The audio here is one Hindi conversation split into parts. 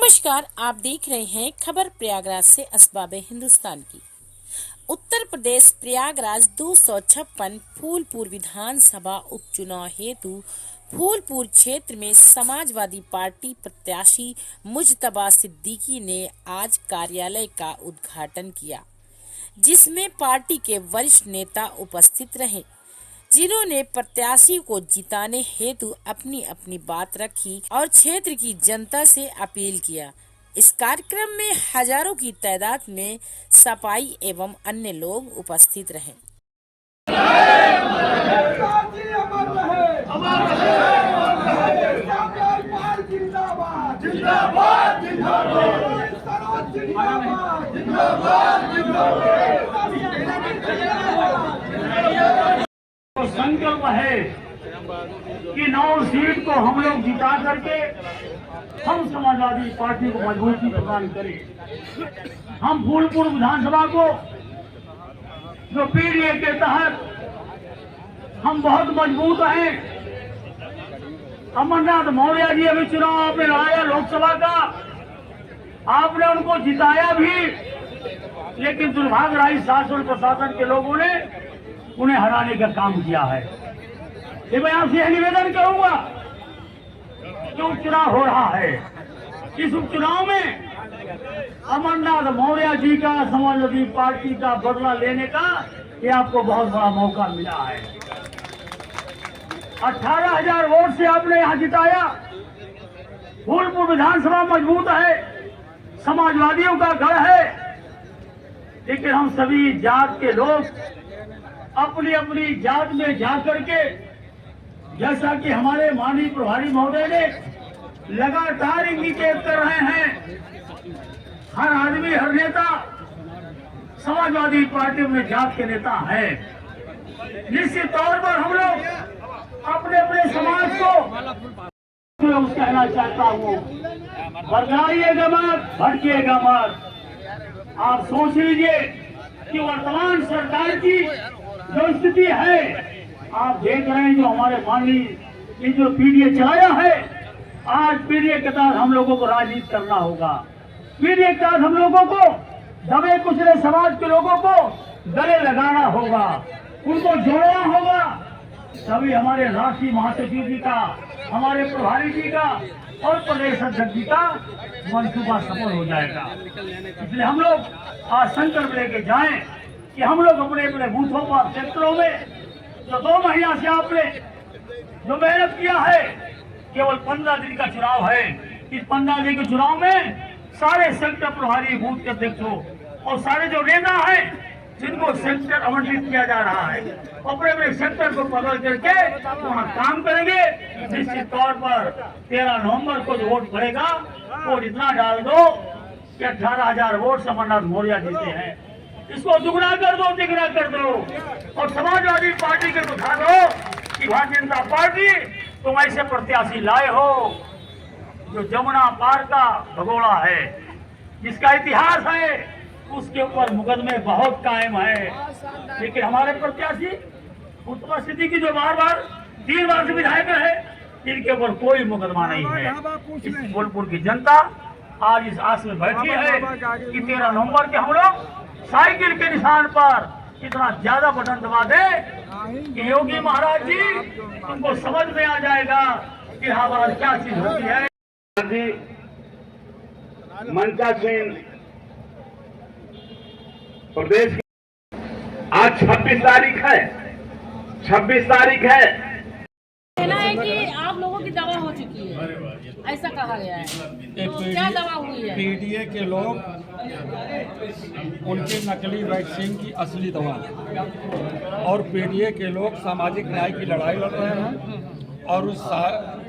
नमस्कार, आप देख रहे हैं खबर प्रयागराज से असबाब हिंदुस्तान की। उत्तर प्रदेश प्रयागराज 256 फूलपुर विधानसभा उपचुनाव हेतु फूलपुर क्षेत्र में समाजवादी पार्टी प्रत्याशी मुजतबा सिद्दीकी ने आज कार्यालय का उद्घाटन किया, जिसमें पार्टी के वरिष्ठ नेता उपस्थित रहे, जिन्होंने प्रत्याशी को जिताने हेतु अपनी अपनी बात रखी और क्षेत्र की जनता से अपील किया। इस कार्यक्रम में हजारों की तादाद में सपाई एवं अन्य लोग उपस्थित रहे। तो संकल्प है कि 9 सीट को हम लोग जिता करके हम समाजवादी पार्टी को मजबूती प्रदान करें। हम फूलपुर विधानसभा को जो पीडीए के तहत हम बहुत मजबूत हैं। अमरनाथ मौर्य जी अभी चुनाव आपने लड़ाया लोकसभा का, आपने उनको जिताया भी, लेकिन दुर्भाग्यशाली शासन प्रशासन के लोगों ने उन्हें हराने का काम किया है। ये मैं आपसे यह निवेदन करूंगा कि उपचुनाव हो रहा है, इस उपचुनाव में अमरनाथ मौर्य जी का समाजवादी पार्टी का बदला लेने का ये आपको बहुत बड़ा मौका मिला है। 18,000 वोट से आपने यहाँ जिताया। फूलपुर विधानसभा मजबूत है, समाजवादियों का गढ़ है, लेकिन हम सभी जात के लोग अपनी अपनी जात में जाकर के, जैसा कि हमारे माननीय प्रभारी महोदय ने लगातार इंडिकेट कर रहे हैं, हर आदमी हर नेता समाजवादी पार्टी में जात के नेता है। निश्चित तौर पर हम लोग अपने अपने समाज को कहना चाहता हूँ, बरगाइएगा मत, भटकिएगा मत। आप सोच लीजिए कि वर्तमान सरकार की जो स्थिति है, आप देख रहे हैं जो हमारे माननीय जो पीडीए चलाया है, आज पीडीए के तहत हम लोगों को राजनीति करना होगा। पीडीए के तहत हम लोगों को दबे कुचले समाज के लोगों को गले लगाना होगा, उनको जोड़ना होगा, तभी हमारे राष्ट्रीय महासचिव जी का, हमारे प्रभारी जी का और प्रदेश अध्यक्ष जी का मंसूबा सफल हो जाएगा। इसलिए हम लोग आज संकल्प लेके जाएं कि हम लोग अपने अपने बूथों पर, सेक्टरों में जो 2 महीना से आपने जो मेहनत किया है, केवल 15 दिन का चुनाव है। इस 15 दिन के चुनाव में सारे सेक्टर प्रभारी, बूथ के अध्यक्षों और सारे जो नेता हैं जिनको सेक्टर आवंटित किया जा रहा है, अपने अपने सेक्टर को पकड़ करके वहाँ काम करेंगे। निश्चित तौर पर 13 नवंबर को जो वोट पड़ेगा वो इतना डाल दो कि 18,000 वोट से अमरनाथ मौर्य जीते हैं। इसको दुगना कर दो, तिगना कर दो और समाजवादी पार्टी के दिखा दो कि भारतीय जनता पार्टी तुम ऐसे प्रत्याशी लाए हो जो जमुना पार का भगोड़ा है, जिसका इतिहास है, उसके ऊपर मुकदमे बहुत कायम है। लेकिन हमारे प्रत्याशी मुजतबा सिद्दीकी जो बार बार 3 बार से विधायक है, इनके ऊपर कोई मुकदमा नहीं है। इस फूलपुर की जनता आज इस आस में बैठी है कि 13 नवंबर के हम लोग साइकिल के निशान पर इतना ज्यादा बटन दबा दे कि योगी महाराज जी तुमको समझ में आ जाएगा कि हमारा क्या चीज होती है। मनका सिंह प्रदेश आज 26 तारीख है, 26 तारीख है। कहना है कि आप लोगों की दवा हो चुकी है, ऐसा कहा गया है, तो क्या दवा हुई है? पीडीए के लोग उनकी नकली वैक्सीन की असली दवा है और पीडीए के लोग सामाजिक न्याय की लड़ाई लड़ रहे हैं और उस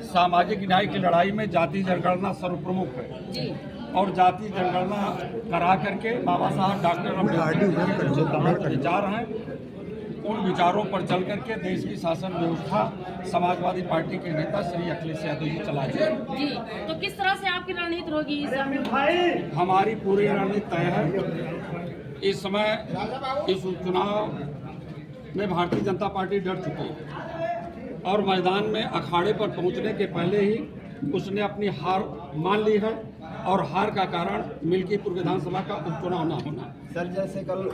सामाजिक न्याय की लड़ाई में जाति जनगणना सर्वप्रमुख है और जाति जनगणना करा करके बाबा साहब डॉक्टर अम्बेडकर विचार हैं, उन विचारों पर चल करके देश की शासन व्यवस्था समाजवादी पार्टी के नेता श्री अखिलेश यादव जी चलाए जी। तो किस तरह से आपकी रणनीति होगी इस समय? हमारी पूरी रणनीति तय है। इस समय इस उपचुनाव में भारतीय जनता पार्टी डर चुकी है और मैदान में अखाड़े पर पहुंचने के पहले ही उसने अपनी हार मान ली है और हार का कारण मिल्कीपुर विधानसभा का उपचुनाव न होना। सर, जैसे कल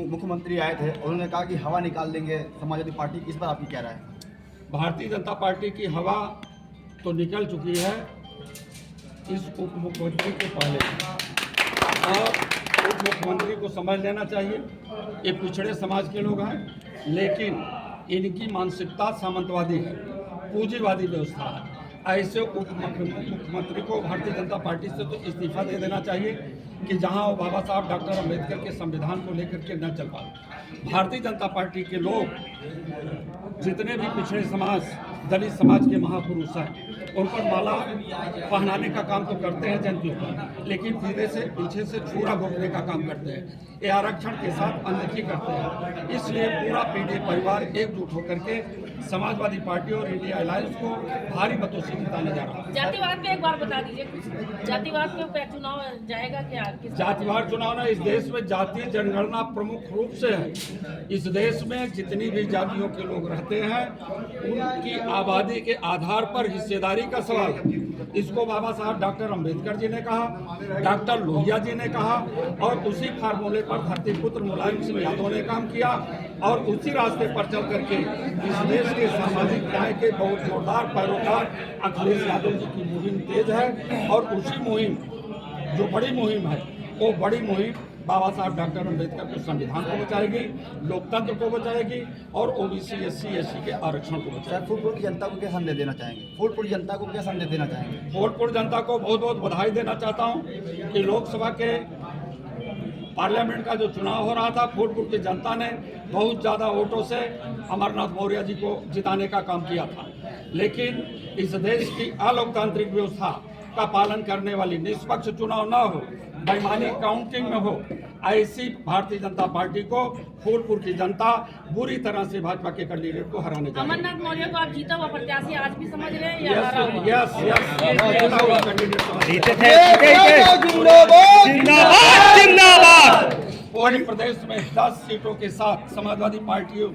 मुख्यमंत्री आए थे, उन्होंने कहा कि हवा निकाल देंगे समाजवादी पार्टी की, इस पर आपकी क्या राय है? भारतीय जनता पार्टी की हवा तो निकल चुकी है इस उप मुख्यमंत्री के पहले, और उप मुख्यमंत्री को समझ लेना चाहिए ये पिछड़े समाज के लोग हैं, लेकिन इनकी मानसिकता सामंतवादी है, पूंजीवादी व्यवस्था है। ऐसे उप मुख्यमंत्री को भारतीय जनता पार्टी से तो इस्तीफा दे देना चाहिए कि जहां वो बाबा साहब डॉक्टर अम्बेडकर के संविधान को लेकर के न चल पाए। भारतीय जनता पार्टी के लोग जितने भी पिछड़े समाज, दलित समाज के महापुरुष हैं, उन पर माला पहनाने का काम तो करते हैं जयंती पर, लेकिन पीछे से छुरा घोंपने का काम करते हैं। ये आरक्षण के साथ अनदेखी करते हैं। इसलिए पूरा पीडीए परिवार एकजुट होकर के समाजवादी पार्टी और इंडिया अलायंस को भारी मतों से जिताने जा रहा है। जातिवाद पे एक बार बता दीजिए कुछ, जातिवाद पे क्या चुनाव जाएगा क्या? जातिवाद चुनाव ना, इस देश में जातीय जनगणना प्रमुख रूप से है। इस देश में जितनी भी जातियों के लोग रहते हैं उनकी आबादी के आधार पर हिस्सेदारी का सवाल है। इसको बाबा साहब डॉक्टर अम्बेडकर जी ने कहा, डॉक्टर लोहिया जी ने कहा, और उसी फार्मूले पर धरतीपुत्र मुलायम सिंह यादव ने काम किया, और उसी रास्ते पर चल करके इस देश के सामाजिक न्याय के बहुत जोरदार पैरोकार अखिलेश यादव जी की मुहिम तेज है। और उसी मुहिम, जो बड़ी मुहिम है, वो बड़ी मुहिम बाबा साहब डॉक्टर अम्बेडकर के संविधान को बचाएगी, लोकतंत्र को बचाएगी, और ओबीसी SC SC के आरक्षण को बचाएगी। फूलपुर की जनता को क्या संदेश देना चाहेंगे? फूलपुर जनता को क्या संदेश देना चाहेंगे? फूलपुर जनता को बहुत बहुत बधाई देना चाहता हूँ कि लोकसभा के पार्लियामेंट का जो चुनाव हो रहा था, फूलपुर की जनता ने बहुत ज़्यादा वोटों से अमरनाथ मौर्य जी को जिताने का काम किया था। लेकिन इस देश की अलोकतांत्रिक व्यवस्था का पालन करने वाली निष्पक्ष चुनाव न हो, बेईमानी काउंटिंग में हो, ऐसी भारतीय जनता पार्टी को फूलपुर की जनता बुरी तरह से भाजपा के कैंडिडेट को हराने जा रही है। अमरनाथ मौर्य को आप जीता हुआ प्रत्याशी आज भी समझ रहे हैं या हारा हुआ? पूरे प्रदेश में 10 सीटों के साथ समाजवादी पार्टियों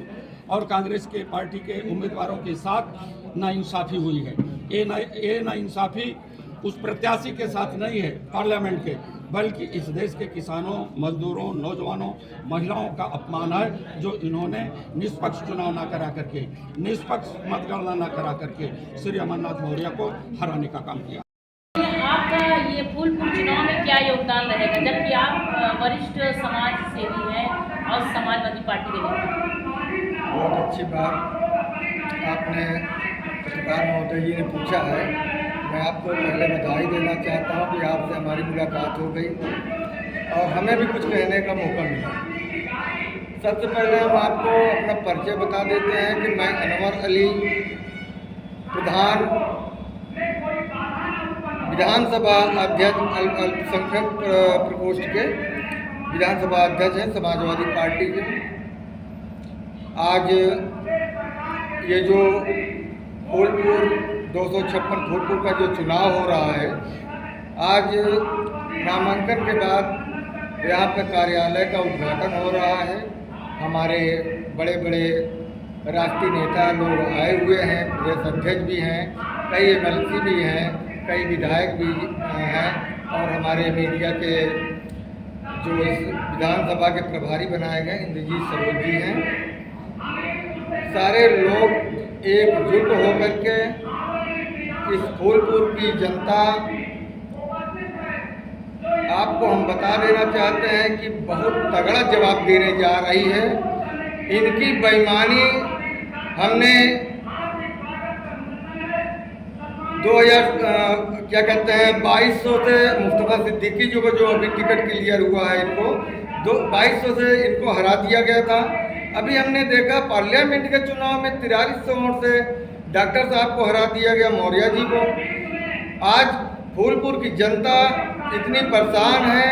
और कांग्रेस के पार्टी के उम्मीदवारों के साथ नाइंसाफी हुई है। ये नाइंसाफी उस प्रत्याशी के साथ नहीं है पार्लियामेंट के, बल्कि इस देश के किसानों, मजदूरों, नौजवानों, महिलाओं का अपमान है, जो इन्होंने निष्पक्ष चुनाव न करा करके, निष्पक्ष मतगणना न करा करके श्री अमरनाथ मौर्य को हराने का काम किया। आपका ये फूलपुर चुनाव में क्या योगदान रहेगा, जबकि आप वरिष्ठ समाज सेवी हैं और समाजवादी पार्टी के नेता? बहुत अच्छी बात आपने पत्रकार महोदय जी ने पूछा है। मैं आपको पहले बधाई देना चाहता हूँ कि आपसे हमारी मुलाकात हो गई और हमें भी कुछ कहने का मौका मिला। सबसे पहले हम आपको अपना परिचय बता देते हैं कि मैं अनवर अली, प्रधान विधानसभा अध्यक्ष अल्पसंख्यक प्रकोष्ठ के विधानसभा अध्यक्ष हैं समाजवादी पार्टी के। आज ये जो फूलपुर 256 फूलपुर का जो चुनाव हो रहा है, आज नामांकन के बाद यहाँ पे कार्यालय का उद्घाटन हो रहा है। हमारे बड़े बड़े राष्ट्रीय नेता लोग आए हुए हैं, प्रदेश अध्यक्ष भी हैं, कई MLC भी हैं, कई विधायक भी हैं, और हमारे मीडिया के जो इस विधानसभा के प्रभारी बनाए गए इंद्रजीत सरोज जी हैं। सारे लोग एकजुट होकर के इस फूलपुर की जनता, आपको हम बता देना चाहते हैं कि बहुत तगड़ा जवाब देने जा रही है। इनकी बेईमानी हमने 2200 से मुस्तफा सिद्दीकी जो अभी टिकट क्लियर हुआ है, इनको 2200 से इनको हरा दिया गया था। अभी हमने देखा पार्लियामेंट के चुनाव में 4300 वोट से डॉक्टर साहब को हरा दिया गया, मौर्य जी को। आज फूलपुर की जनता इतनी परेशान है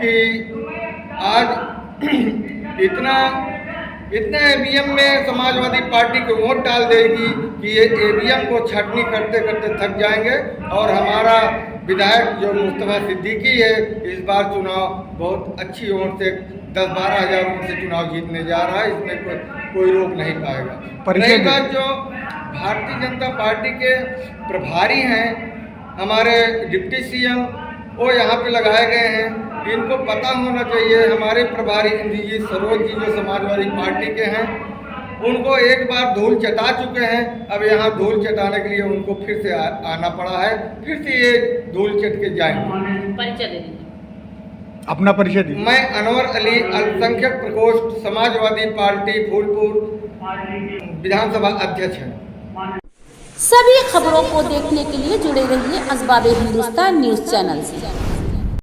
कि आज इतना EVM में समाजवादी पार्टी को वोट डाल देगी कि ये EVM को छटनी करते करते थक जाएंगे। और हमारा विधायक जो मुस्तफा सिद्दीकी है, इस बार चुनाव बहुत अच्छी वोट से 10-12 हज़ार वोट से चुनाव जीतने जा रहा है। इसमें कोई रोक नहीं पाएगा। रही बात जो भारतीय जनता पार्टी के प्रभारी हैं, हमारे डिप्टी सीएम वो यहाँ पे लगाए गए हैं। इनको पता होना चाहिए, हमारे प्रभारी इंद्रजीत सरोज जी जो समाजवादी पार्टी के हैं, उनको एक बार धूल चटा चुके हैं। अब यहाँ धूल चटाने के लिए उनको फिर से आना पड़ा है, फिर से ये धूल चट के जाएंगे। परिचय दे दीजिए। अपना परिचय दीजिए। मैं अनवर अली, अल्पसंख्यक प्रकोष्ठ समाजवादी पार्टी फूलपुर विधानसभा अध्यक्ष हैं। सभी खबरों को देखने के लिए जुड़े रहिए असबाबे हिंदुस्तान न्यूज चैनल से।